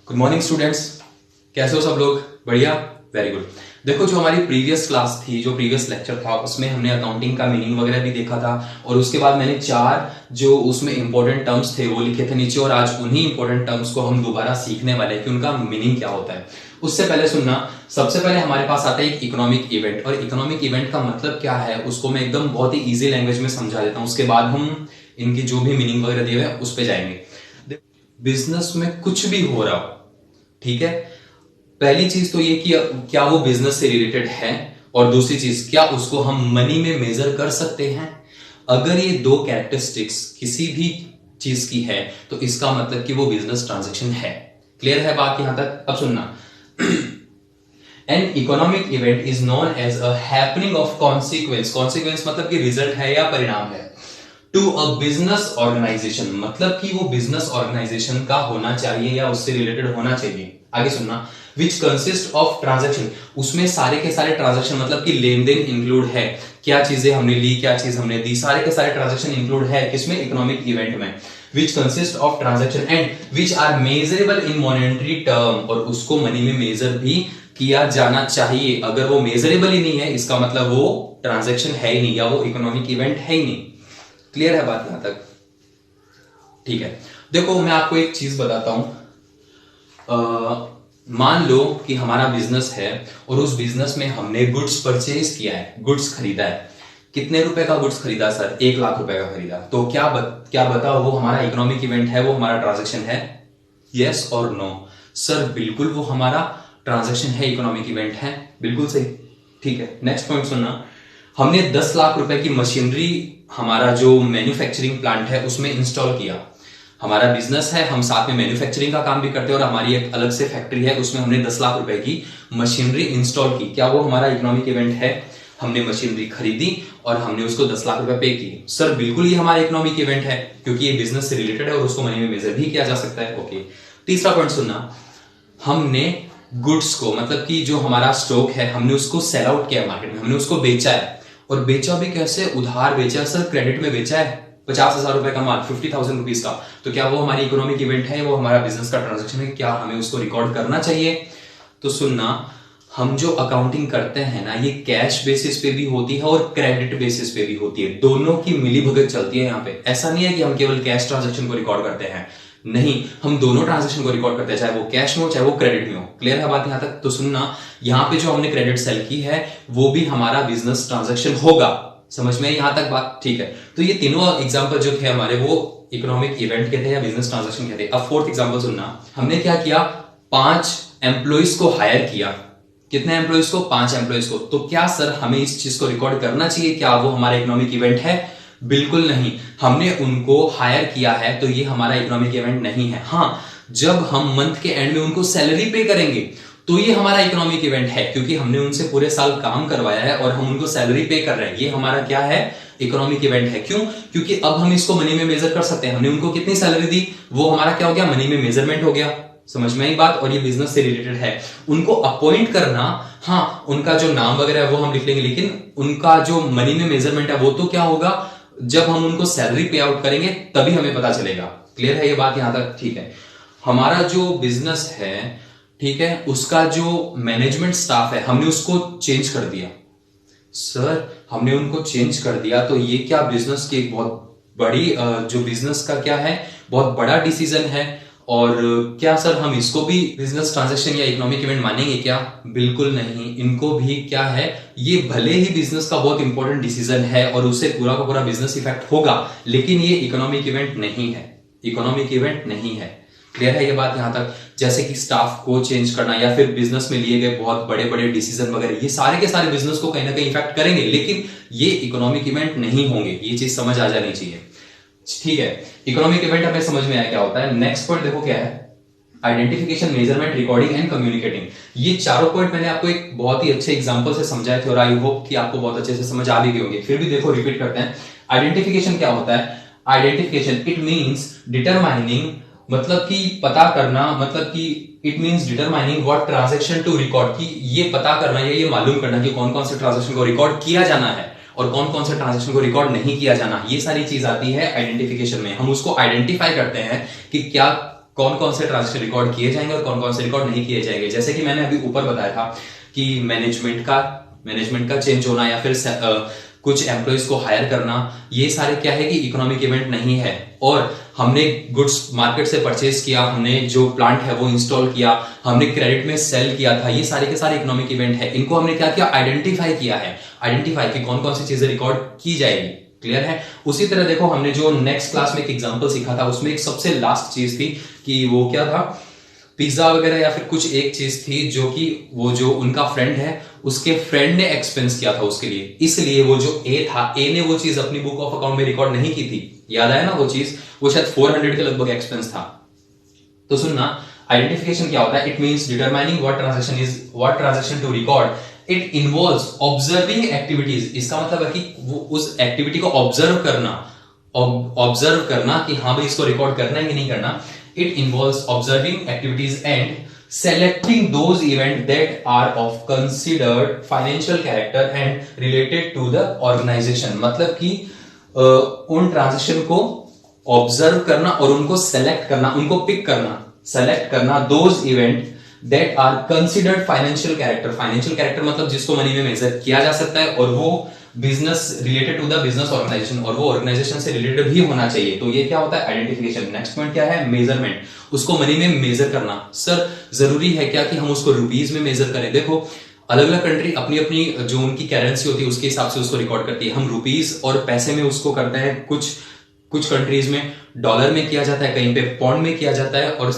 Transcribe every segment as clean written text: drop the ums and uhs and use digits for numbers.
Good morning students, कैसे हो सब लोग? बढ़िया, वेरी गुड। देखो, जो हमारी प्रीवियस क्लास थी, जो प्रीवियस लेक्चर था, उसमें हमने अकाउंटिंग का मीनिंग वगैरह भी देखा था और उसके बाद मैंने 4 जो उसमें इंपॉर्टेंट टर्म्स थे वो लिखे थे नीचे, और आज उन्हीं इंपॉर्टेंट टर्म्स को हम दोबारा सीखने वाले हैं कि उनका मीनिंग क्या होता है। उससे पहले सुनना, सबसे पहले हमारे पास आता है एक इकोनॉमिक इवेंट, और इकोनॉमिक इवेंट का मतलब क्या है उसको मैं एकदम बहुत ही ईजी लैंग्वेज में समझा देता हूँ। उसके बाद हम इनकी जो भी मीनिंग वगैरह दिए हुए उस पर जाएंगे। बिजनेस में कुछ भी हो रहा हो, ठीक है, पहली चीज तो ये कि क्या वो बिजनेस से रिलेटेड है, और दूसरी चीज क्या उसको हम मनी में मेजर कर सकते हैं। अगर ये 2 कैरेक्टरिस्टिक्स किसी भी चीज की है तो इसका मतलब कि वो बिजनेस ट्रांजैक्शन है। क्लियर है बात यहां तक? अब सुनना, an economic event is known as a happening of consequence. Consequence मतलब कि रिजल्ट है या परिणाम है। टू अ बिजनेस ऑर्गेनाइजेशन मतलब कि वो बिजनेस ऑर्गेनाइजेशन का होना चाहिए या उससे रिलेटेड होना चाहिए। आगे सुनना, विच कंसिस्ट ऑफ ट्रांजैक्शन, उसमें सारे के सारे ट्रांजैक्शन मतलब कि लेन देन इंक्लूड है। क्या चीजें हमने ली, क्या चीज हमने दी, सारे के सारे ट्रांजैक्शन इंक्लूड है किसमें? इकोनॉमिक इवेंट में। Which consist of transaction and which are measurable in monetary term, और उसको मनी में मेजर भी किया जाना चाहिए। अगर वो मेजरेबल ही नहीं है इसका मतलब वो ट्रांजैक्शन है ही नहीं या वो इकोनॉमिक इवेंट है ही नहीं। क्लियर है बात यहां तक? ठीक है, देखो मैं आपको एक चीज बताता हूं। मान लो कि हमारा बिजनेस है और उस बिजनेस में हमने गुड्स परचेज किया है, गुड्स खरीदा है। कितने रुपए का गुड्स खरीदा सर? 1 लाख रुपए का खरीदा। तो क्या बताओ वो हमारा इकोनॉमिक इवेंट है, वो हमारा ट्रांजैक्शन है? यस और नो? सर बिल्कुल वो हमारा ट्रांजैक्शन है, इकोनॉमिक इवेंट है। बिल्कुल सही। ठीक है, नेक्स्ट पॉइंट सुनना, हमने 10 लाख रुपए की मशीनरी हमारा जो मैन्युफैक्चरिंग प्लांट है उसमें इंस्टॉल किया। हमारा बिजनेस है, हम साथ में मैन्युफैक्चरिंग का काम भी करते हैं और हमारी एक अलग से फैक्ट्री है, उसमें हमने 10 लाख रुपए की मशीनरी इंस्टॉल की। क्या वो हमारा इकोनॉमिक इवेंट है? हमने मशीनरी खरीदी और हमने उसको 10 लाख रुपए पे किए। सर बिल्कुल ये हमारा इकोनॉमिक इवेंट है क्योंकि ये बिजनेस से रिलेटेड है और उसको मनी में मेजर भी किया जा सकता है। ओके, तीसरा पॉइंट सुनना, हमने गुड्स को मतलब कि जो हमारा स्टॉक है हमने उसको सेल आउट किया मार्केट में, हमने उसको बेचा है। और बेचा भी कैसे? उधार बेचा सर, क्रेडिट में बेचा है। 50,000 रुपए का माल, 50,000 रुपीज का। तो क्या वो हमारी इकोनॉमिक इवेंट है, वो हमारा बिजनेस का ट्रांजैक्शन है? क्या हमें उसको रिकॉर्ड करना चाहिए? तो सुनना, हम जो अकाउंटिंग करते हैं ना, ये कैश बेसिस पे भी होती है और क्रेडिट बेसिस पे भी होती है। दोनों की मिली भगत चलती है यहाँ पे। ऐसा नहीं है कि हम केवल कैश ट्रांजैक्शन को रिकॉर्ड करते हैं, नहीं, हम दोनों ट्रांजैक्शन को रिकॉर्ड करते हैं, चाहे वो कैश में हो चाहे वो क्रेडिट में हो। क्लियर है बात यहां तक? तो सुनना, यहाँ पे जो हमने क्रेडिट सेल की है वो भी हमारा बिजनेस ट्रांजैक्शन होगा। समझ में यहां तक बात? ठीक है, तो ये तीनों एग्जांपल जो थे हमारे वो इकोनॉमिक इवेंट के थे या बिजनेस ट्रांजैक्शन के थे। अब फोर्थ एग्जांपल सुनना, हमने क्या किया? 5 एम्प्लॉइज को हायर किया। कितने एम्प्लॉइज को? 5 एम्प्लॉइज को। तो क्या सर हमें इस चीज को रिकॉर्ड करना चाहिए? क्या वो हमारा इकोनॉमिक इवेंट है? बिल्कुल नहीं। हमने उनको हायर किया है तो ये हमारा इकोनॉमिक इवेंट नहीं है। हाँ, जब हम मंथ के एंड में उनको सैलरी पे करेंगे तो ये हमारा इकोनॉमिक इवेंट है क्योंकि हमने उनसे पूरे साल काम करवाया है और हम उनको सैलरी पे कर रहे हैं। ये हमारा क्या है? इकोनॉमिक इवेंट है। क्यों? क्योंकि अब हम इसको मनी में मेजर कर सकते हैं। हमने उनको कितनी सैलरी दी, वो हमारा क्या हो गया? मनी में मेजरमेंट हो गया। समझ में आई बात? और ये बिजनेस से रिलेटेड है। उनको अपॉइंट करना, हाँ, उनका जो नाम वगैरह है वो हम लिख लेंगे, लेकिन उनका जो मनी में मेजरमेंट है वो तो क्या होगा? जब हम उनको सैलरी पे आउट करेंगे तभी हमें पता चलेगा। क्लियर है ये बात यहां तक? ठीक है, हमारा जो बिजनेस है, ठीक है, उसका जो मैनेजमेंट स्टाफ है हमने उसको चेंज कर दिया। सर हमने उनको चेंज कर दिया तो ये क्या बिजनेस की एक बहुत बड़ी जो बिजनेस का क्या है, बहुत बड़ा डिसीजन है। और क्या सर हम इसको भी बिजनेस ट्रांजैक्शन या इकोनॉमिक इवेंट मानेंगे क्या? बिल्कुल नहीं। इनको भी क्या है, ये भले ही बिजनेस का बहुत इंपॉर्टेंट डिसीजन है और उससे पूरा का पूरा बिजनेस इफेक्ट होगा, लेकिन ये इकोनॉमिक इवेंट नहीं है। इकोनॉमिक इवेंट नहीं है। क्लियर है ये बात यहां तक? जैसे कि स्टाफ को चेंज करना या फिर बिजनेस में लिए गए बहुत बड़े बड़े डिसीजन वगैरह, ये सारे के सारे बिजनेस को कहीं ना कहीं इफेक्ट करेंगे, लेकिन ये इकोनॉमिक इवेंट नहीं होंगे। ये चीज समझ आ जानी चाहिए। ठीक है, इकोनॉमिक इवेंट हमें समझ में आया क्या होता है। नेक्स्ट पॉइंट देखो क्या है, identification, measurement, recording and communicating. ये चारों पॉइंट मैंने आपको एक बहुत ही अच्छे एग्जांपल से समझाए थे और आई होप कि आपको बहुत अच्छे से समझ आ भी गए होंगे। फिर भी देखो रिपीट करते हैं। आइडेंटिफिकेशन क्या होता है? आइडेंटिफिकेशन इट मींस डिटरमाइनिंग, मतलब कि पता करना, मतलब कि it means determining what transaction to record, कि ये पता करना या ये मालूम करना कि कौन कौन से ट्रांजैक्शन को रिकॉर्ड किया जाना है और कौन कौन से ट्रांजैक्शन को रिकॉर्ड नहीं किया जाना। ये सारी चीज आती है आइडेंटिफिकेशन में। हम उसको आइडेंटिफाई करते हैं कि क्या कौन कौन से ट्रांजैक्शन रिकॉर्ड किए जाएंगे और कौन कौन से रिकॉर्ड नहीं किए जाएंगे। जैसे कि मैंने अभी ऊपर बताया था कि मैनेजमेंट का चेंज होना या फिर कुछ एम्प्लॉइज को हायर करना, ये सारे क्या है कि इकोनॉमिक इवेंट नहीं है। और हमने गुड्स मार्केट से परचेज किया, हमने जो प्लांट है वो इंस्टॉल किया, हमने क्रेडिट में सेल किया था, ये सारे के सारे इकोनॉमिक इवेंट है। इनको हमने क्या किया, आइडेंटिफाई किया है, आइडेंटिफाई की कौन कौन सी चीजें रिकॉर्ड की जाएगी। क्लियर है। उसी तरह देखो हमने जो नेक्स्ट क्लास में एक एग्जांपल सीखा था, उसमें एक सबसे लास्ट चीज थी कि वो क्या था, पिज्जा वगैरह या फिर कुछ एक चीज थी जो कि वो जो उनका फ्रेंड है उसके फ्रेंड ने एक्सपेंस किया था उसके लिए, इसलिए वो जो ए था, ए ने वो चीज अपनी बुक ऑफ अकाउंट में रिकॉर्ड नहीं की थी। याद आया ना वो चीज, वो शायद 400 के लगभग एक्सपेंस था। तो सुनना, आइडेंटिफिकेशन क्या होता है, it means determining what transaction to record. It involves observing activities. इसका मतलब है कि वो उस एक्टिविटी को ऑब्जर्व करना कि हाँ भाई इसको रिकॉर्ड करना है कि नहीं करना। It involves observing activities and selecting those events that are of considered financial character and related to the organization। मतलब कि उन ट्रांजैक्शन को ऑब्जर्व करना और उनको सेलेक्ट करना, उनको पिक करना, सेलेक्ट करना those event that are considered financial character। Financial character मतलब जिसको मनी में मेजर किया जा सकता है और वो business related to the business organization, और वो ऑर्गेनाइजेशन से रिलेटेड भी होना चाहिए। तो ये क्या होता है, आइडेंटिफिकेशन। नेक्स्ट पॉइंट क्या है, मेजरमेंट। उसको मनी में मेजर करना। सर जरूरी है क्या कि हम उसको रुपीज में मेजर करें? देखो अलग अलग कंट्री अपनी अपनी जो उनकी करेंसी होती है उसके हिसाब से उसको रिकॉर्ड करती है। हम रुपीज और पैसे में उसको करते हैं, कुछ कंट्रीज में डॉलर में किया जाता है, कहीं पे पाउंड में किया जाता है, और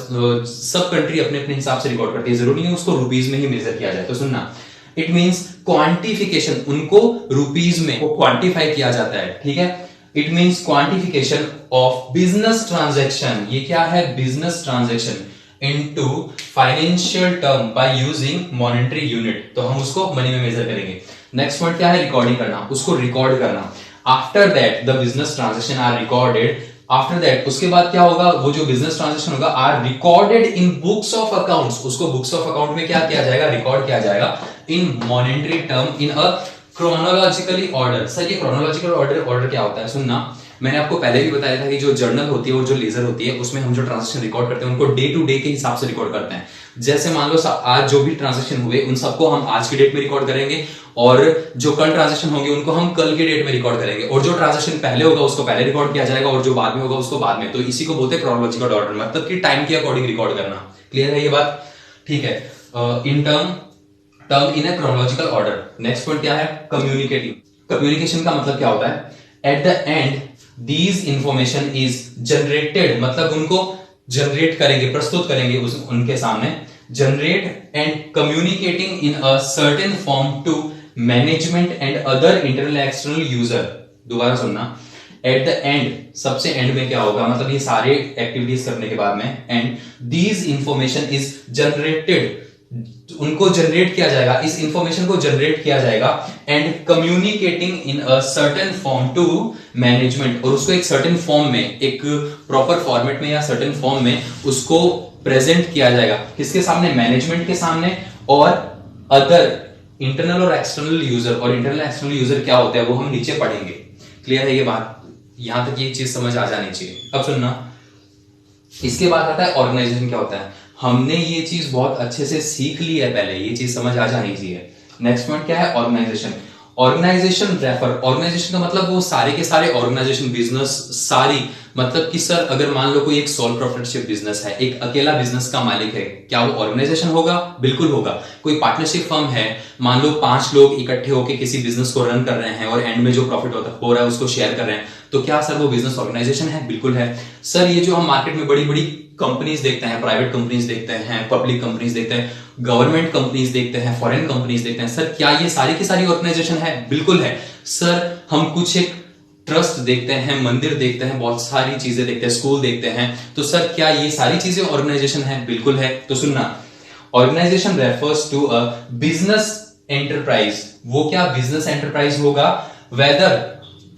सब कंट्री अपने अपने हिसाब से रिकॉर्ड करती है। जरूरी नहीं उसको रुपीज में ही मेजर किया जाए। तो सुनना, इट मींस क्वांटिफिकेशन, उनको रुपीज में क्वांटिफाई किया जाता है। ठीक है, it means quantification of business transaction. ये क्या है, business transaction into financial term by using monetary unit. तो हम उसको मनी में मेजर करेंगे। नेक्स्ट पॉइंट क्या है, रिकॉर्डिंग करना, उसको रिकॉर्ड करना। After that the business transaction are recorded. After that उसके बाद क्या होगा, वो जो बिजनेस ट्रांजैक्शन होगा are recorded in books of accounts. उसको बुक्स ऑफ अकाउंट में क्या किया जाएगा, रिकॉर्ड किया जाएगा in monetary term in a chronologically order. Sir ये क्रोनोलॉजिकल ऑर्डर क्या होता है? सुनना, मैंने आपको पहले भी बताया था कि जो जर्नल होती है और जो लेजर होती है उसमें हम जो ट्रांजैक्शन रिकॉर्ड करते हैं उनको डे टू डे के हिसाब से रिकॉर्ड करते हैं। जैसे मान लो आज जो भी ट्रांजैक्शन हुए उन सबको हम आज की डेट में रिकॉर्ड करेंगे, और जो कल ट्रांजैक्शन होंगे उनको हम कल की डेट में रिकॉर्ड करेंगे, और जो ट्रांजैक्शन पहले होगा उसको पहले रिकॉर्ड किया जाएगा और जो बाद में होगा उसको बाद में। तो इसी को बोलते हैं क्रोनोलॉजिकल ऑर्डर, मतलब कि टाइम के अकॉर्डिंग रिकॉर्ड करना। क्लियर है ये बात? ठीक है, in term in a chronological order. Next point क्या है, कम्युनिकेटिंग। कम्युनिकेशन का मतलब क्या होता है, at the end these information is generated, मतलब उनको जनरेट करेंगे, प्रस्तुत करेंगे उनके सामने। Generate and communicating in a certain form to management and other internal external user. दोबारा सुनना, एट द एंड, सबसे एंड में क्या होगा, मतलब ये सारे एक्टिविटीज करने के बाद में, and these information is generated, उनको जनरेट किया जाएगा, इस इंफॉर्मेशन को जनरेट किया जाएगा, and communicating in a certain form to management, और उसको एक सर्टेन फॉर्म में, एक प्रॉपर फॉर्मेट में या सर्टेन फॉर्म में उसको प्रेजेंट किया जाएगा। किसके सामने, मैनेजमेंट के सामने, और अदर इंटरनल और एक्सटर्नल यूजर। और इंटरनल एक्सटर्नल यूजर क्या होता है वो हम नीचे पढ़ेंगे। क्लियर है ये बात? यहां तक ये चीज समझ आ जानी चाहिए। अब सुनना, इसके बाद आता है ऑर्गेनाइजेशन क्या होता है। हमने ये चीज बहुत अच्छे से सीख ली है पहले, ये चीज समझ आ जानी चाहिए। नेक्स्ट पॉइंट क्या है, ऑर्गेनाइजेशन। ऑर्गेनाइजेशन रेफर, ऑर्गेनाइजेशन का मतलब वो सारे के सारे ऑर्गेनाइजेशन, बिजनेस सारी, मतलब कि सर अगर मान लो कोई एक सोल प्रोप्राइटरशिप बिजनेस है, एक अकेला बिजनेस का मालिक है, क्या वो ऑर्गेनाइजेशन होगा? बिल्कुल होगा। कोई पार्टनरशिप फर्म है, मान लो 5 लोग इकट्ठे होकर किसी बिजनेस को रन कर रहे हैं और एंड में जो प्रॉफिट हो रहा है उसको शेयर कर रहे हैं, तो क्या सर वो बिजनेस ऑर्गेनाइजेशन है? बिल्कुल है। सर ये जो हम मार्केट में बड़ी बड़ी कंपनीज देखते हैं, प्राइवेट कंपनीज देखते हैं, पब्लिक कंपनीज देखते हैं, गवर्नमेंट कंपनीज देखते हैं, फॉरेन कंपनीज देखते हैं, सर क्या ये सारी की सारी ऑर्गेनाइजेशन है? बिल्कुल है। सर हम कुछ एक ट्रस्ट देखते हैं, मंदिर देखते हैं, बहुत सारी चीजें देखते हैं, स्कूल देखते हैं, तो सर क्या ये सारी चीजें ऑर्गेनाइजेशन है? बिल्कुल है। तो सुनना, organization refers to a business enterprise. वो क्या बिजनेस एंटरप्राइज होगा, वेदर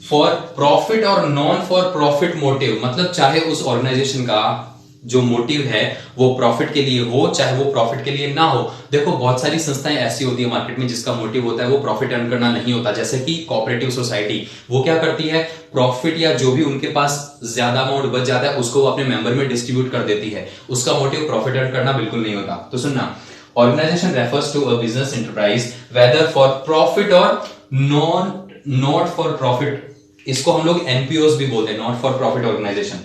फॉर प्रॉफिट और नॉन फॉर प्रॉफिट मोटिव, मतलब चाहे उस ऑर्गेनाइजेशन का जो मोटिव है वो प्रॉफिट के लिए हो, चाहे वो प्रॉफिट के लिए ना हो। देखो बहुत सारी संस्थाएं ऐसी होती है मार्केट में जिसका मोटिव होता है वो प्रॉफिट अर्न करना नहीं होता, जैसे कि कोऑपरेटिव सोसाइटी, वो क्या करती है, प्रॉफिट या जो भी उनके पास ज्यादा अमाउंट बच जाता है उसको वो अपने मेंबर में डिस्ट्रीब्यूट कर देती है, उसका मोटिव प्रॉफिट अर्न करना बिल्कुल नहीं होता। तो सुनना, organization refers to a business enterprise whether for profit और नॉट फॉर प्रॉफिट, इसको हम लोग एनपीओस भी बोलते हैं, not for profit organization.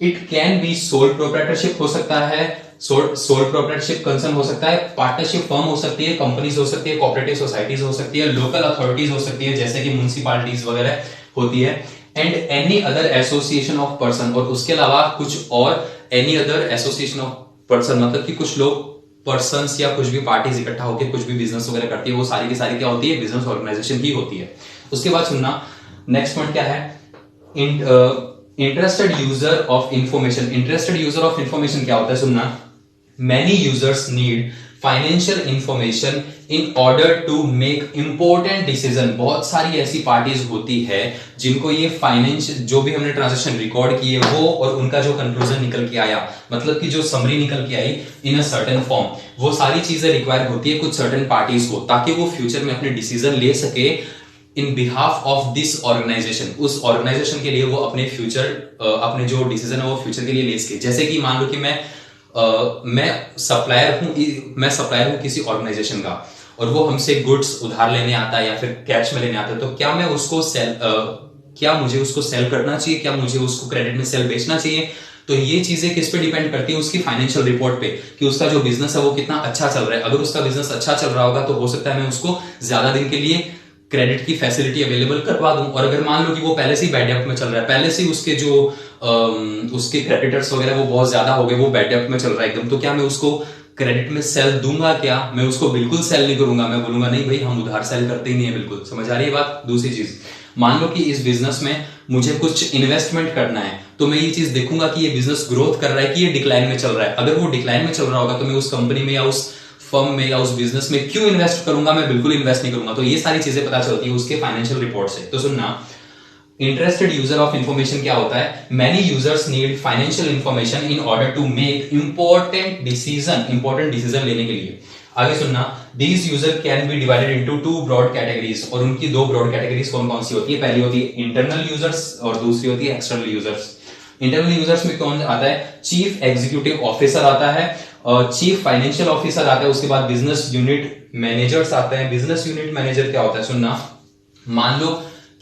It can be sole proprietorship हो सकता है, सोल प्रोप्राइटरशिप कंसर्न हो सकता है, पार्टनरशिप फर्म हो सकती है, कंपनीज हो सकती है, कोऑपरेटिव सोसाइटीज हो सकती है, लोकल अथॉरिटीज हो सकती है जैसे कि म्युनिसिपैलिटीज वगैरह होती है, and any other association of person, और उसके अलावा कुछ और any other association of person, मतलब कि कुछ लोग पर्सन्स या कुछ भी पार्टीज इकट्ठा होकर कुछ भी बिजनेस वगैरह करती है, वो सारी की सारी क्या होती है, बिजनेस ऑर्गेनाइजेशन ही होती है। उसके बाद सुनना, नेक्स्ट पॉइंट क्या है, interested user of information. Interested user of information क्या होता है, सुनना, many users need financial information in order to make important decision. बहुत सारी ऐसी पार्टीज होती है जिनको ये फाइनेंस, जो भी हमने ट्रांजेक्शन रिकॉर्ड किए वो और उनका जो कंक्लूजन निकल के आया, मतलब कि जो समरी निकल के आई इन अ सर्टेन फॉर्म, वो सारी चीजें रिक्वायर होती है कुछ सर्टेन पार्टीज को, ताकि वो फ्यूचर में अपने डिसीजन ले सके इन बिहाफ ऑफ दिस ऑर्गेनाइजेशन। उस ऑर्गेनाइजेशन के लिए वो अपने फ्यूचर, अपने जो डिसीजन है वो फ्यूचर के लिए ले सके। जैसे कि मान लो कि मैं सप्लायर हूं किसी ऑर्गेनाइजेशन का, और वो हमसे गुड्स उधार लेने आता है या फिर कैश में लेने आता है, तो क्या मैं उसको क्या मुझे उसको सेल करना चाहिए, क्या मुझे उसको क्रेडिट में सेल बेचना चाहिए। तो ये चीजें किस पे डिपेंड करती है, उसकी फाइनेंशियल रिपोर्ट पे, कि उसका जो बिजनेस है वो कितना अच्छा चल रहा है। अगर उसका बिजनेस अच्छा चल रहा होगा तो हो सकता है मैं उसको ज्यादा दिन के लिए क्रेडिट की फैसिलिटी अवेलेबल करवा दूं, और अगर मान लो कि वो पहले से ही बैड डेब्ट में चल रहा है, पहले से ही उसके जो उसके क्रेडिटर्स वगैरह वो बहुत ज्यादा हो गए, वो बैड डेब्ट में चल रहा है एकदम, तो क्या मैं उसको क्रेडिट में सेल दूंगा? क्या मैं उसको बिल्कुल सेल नहीं करूंगा, मैं बोलूंगा नहीं भाई हम उधार सेल करते ही नहीं है, बिल्कुल। समझ आ रही है बात? दूसरी चीज, मान लो कि इस बिजनेस में मुझे कुछ इन्वेस्टमेंट करना है, तो मैं ये चीज देखूंगा कि ये बिजनेस ग्रोथ कर रहा है कि ये डिक्लाइन में चल रहा है। अगर वो डिक्लाइन में चल रहा होगा तो मैं उस कंपनी में या उस फर्म में या उस बिजनेस में क्यों इन्वेस्ट करूंगा? मैं बिल्कुल इन्वेस्ट नहीं करूंगा। तो ये सारी चीजें पता चलती है उसके फाइनेंशियल रिपोर्ट से। तो सुनना, इंटरेस्टेड यूजर ऑफ इंफॉर्मेशन क्या होता है, many users need financial information in order to make important decision लेने के लिए। आगे सुनना, these user can be divided into two broad categories, और उनकी दो ब्रॉड कैटेगरीज कौन कौन सी होती है? पहली होती है इंटरनल यूजर्स और दूसरी होती है एक्सटर्नल यूजर्स। इंटरनल यूजर्स में कौन आता है? चीफ एग्जीक्यूटिव ऑफिसर आता है, चीफ फाइनेंशियल ऑफिसर आता है, उसके बाद बिजनेस यूनिट मैनेजर्स आते हैं। बिजनेस यूनिट मैनेजर क्या होता है? सुनना, मान लो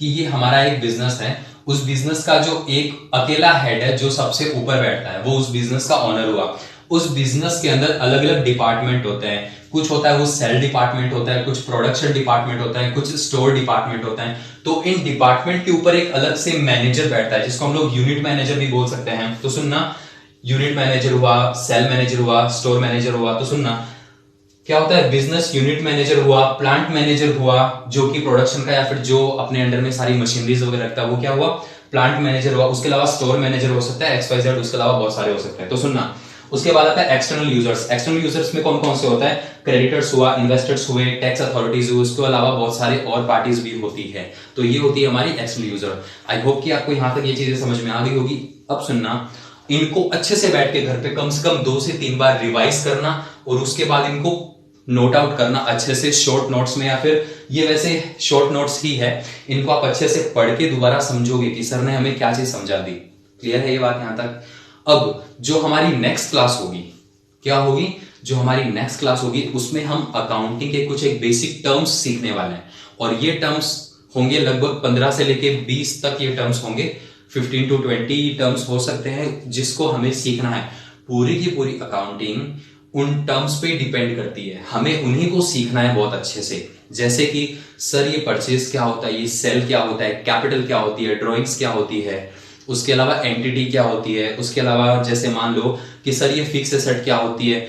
कि ये हमारा एक बिजनेस है, उस बिजनेस का जो एक अकेला हेड है जो सबसे ऊपर बैठता है वो उस बिजनेस का ऑनर हुआ। उस बिजनेस के अंदर अलग अलग डिपार्टमेंट होते हैं, कुछ होता है वो सेल डिपार्टमेंट होता है, कुछ प्रोडक्शन डिपार्टमेंट होता है, कुछ स्टोर डिपार्टमेंट होता है। तो इन डिपार्टमेंट के ऊपर एक अलग से मैनेजर बैठता है जिसको हम लोग यूनिट मैनेजर भी बोल सकते हैं। तो सुनना, यूनिट मैनेजर हुआ, सेल मैनेजर हुआ, स्टोर मैनेजर हुआ। तो सुनना, क्या होता है? बिजनेस यूनिट मैनेजर हुआ, प्लांट मैनेजर हुआ जो कि प्रोडक्शन का या फिर जो अपने अंडर में सारी मशीनरीज वगैरह रखता है वो क्या हुआ? प्लांट मैनेजर हुआ। उसके अलावा स्टोर मैनेजर हो सकता है, XYZ, उसके अलावा बहुत सारे हो सकते हैं। तो सुनना, उसके बाद आता है एक्सटर्नल यूजर्स। एक्सटर्नल यूजर्स में कौन कौन से होता है? क्रेडिटर्स हुआ, इन्वेस्टर्स हुए, टैक्स अथॉरिटीज हुए, उसके अलावा बहुत सारे और पार्टीज भी होती है। तो ये होती है हमारी एक्सटर्नल यूजर। आई होप कि आपको यहां तक ये चीजें समझ में आ गई होगी। अब सुनना, इनको अच्छे से बैठ के घर पे कम से कम 2 से 3 बार रिवाइज करना और उसके बाद इनको नोट आउट करना अच्छे से शॉर्ट नोट्स में, या फिर ये वैसे शॉर्ट नोट्स ही है, इनको आप अच्छे से पढ़ के दोबारा समझोगे कि सर ने हमें क्या चीज समझा दी। क्लियर है ये बात यहां तक? अब जो हमारी नेक्स्ट क्लास होगी, क्या होगी? जो हमारी नेक्स्ट क्लास होगी उसमें हम अकाउंटिंग के कुछ एक बेसिक टर्म्स सीखने वाले हैं, और ये टर्म्स होंगे लगभग 15 से लेके 20 तक ये टर्म्स होंगे, 15 to 20 टर्म्स हो सकते हैं जिसको हमें सीखना है। पूरी की पूरी अकाउंटिंग उन टर्म्स पे डिपेंड करती है, हमें उन्हीं को सीखना है बहुत अच्छे से। जैसे कि सर ये परचेज क्या होता है, ये सेल क्या होता है, कैपिटल क्या होती है, ड्रॉइंग्स क्या होती है, उसके अलावा एंटिटी क्या होती है, उसके अलावा जैसे मान लो कि सर ये फिक्स एसेट क्या होती है,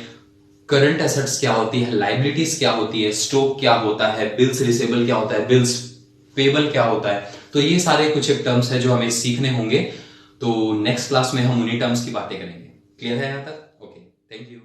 करंट एसेट्स क्या होती है, लाइबिलिटीज क्या होती है, स्टॉक क्या होता है, बिल्स रिसेबल क्या होता है, बिल्स पेबल क्या होता है। तो ये सारे कुछ एक टर्म्स है जो हमें सीखने होंगे। तो नेक्स्ट क्लास में हम उन्हीं टर्म्स की बातें करेंगे। क्लियर है यहां तक? Okay, thank you.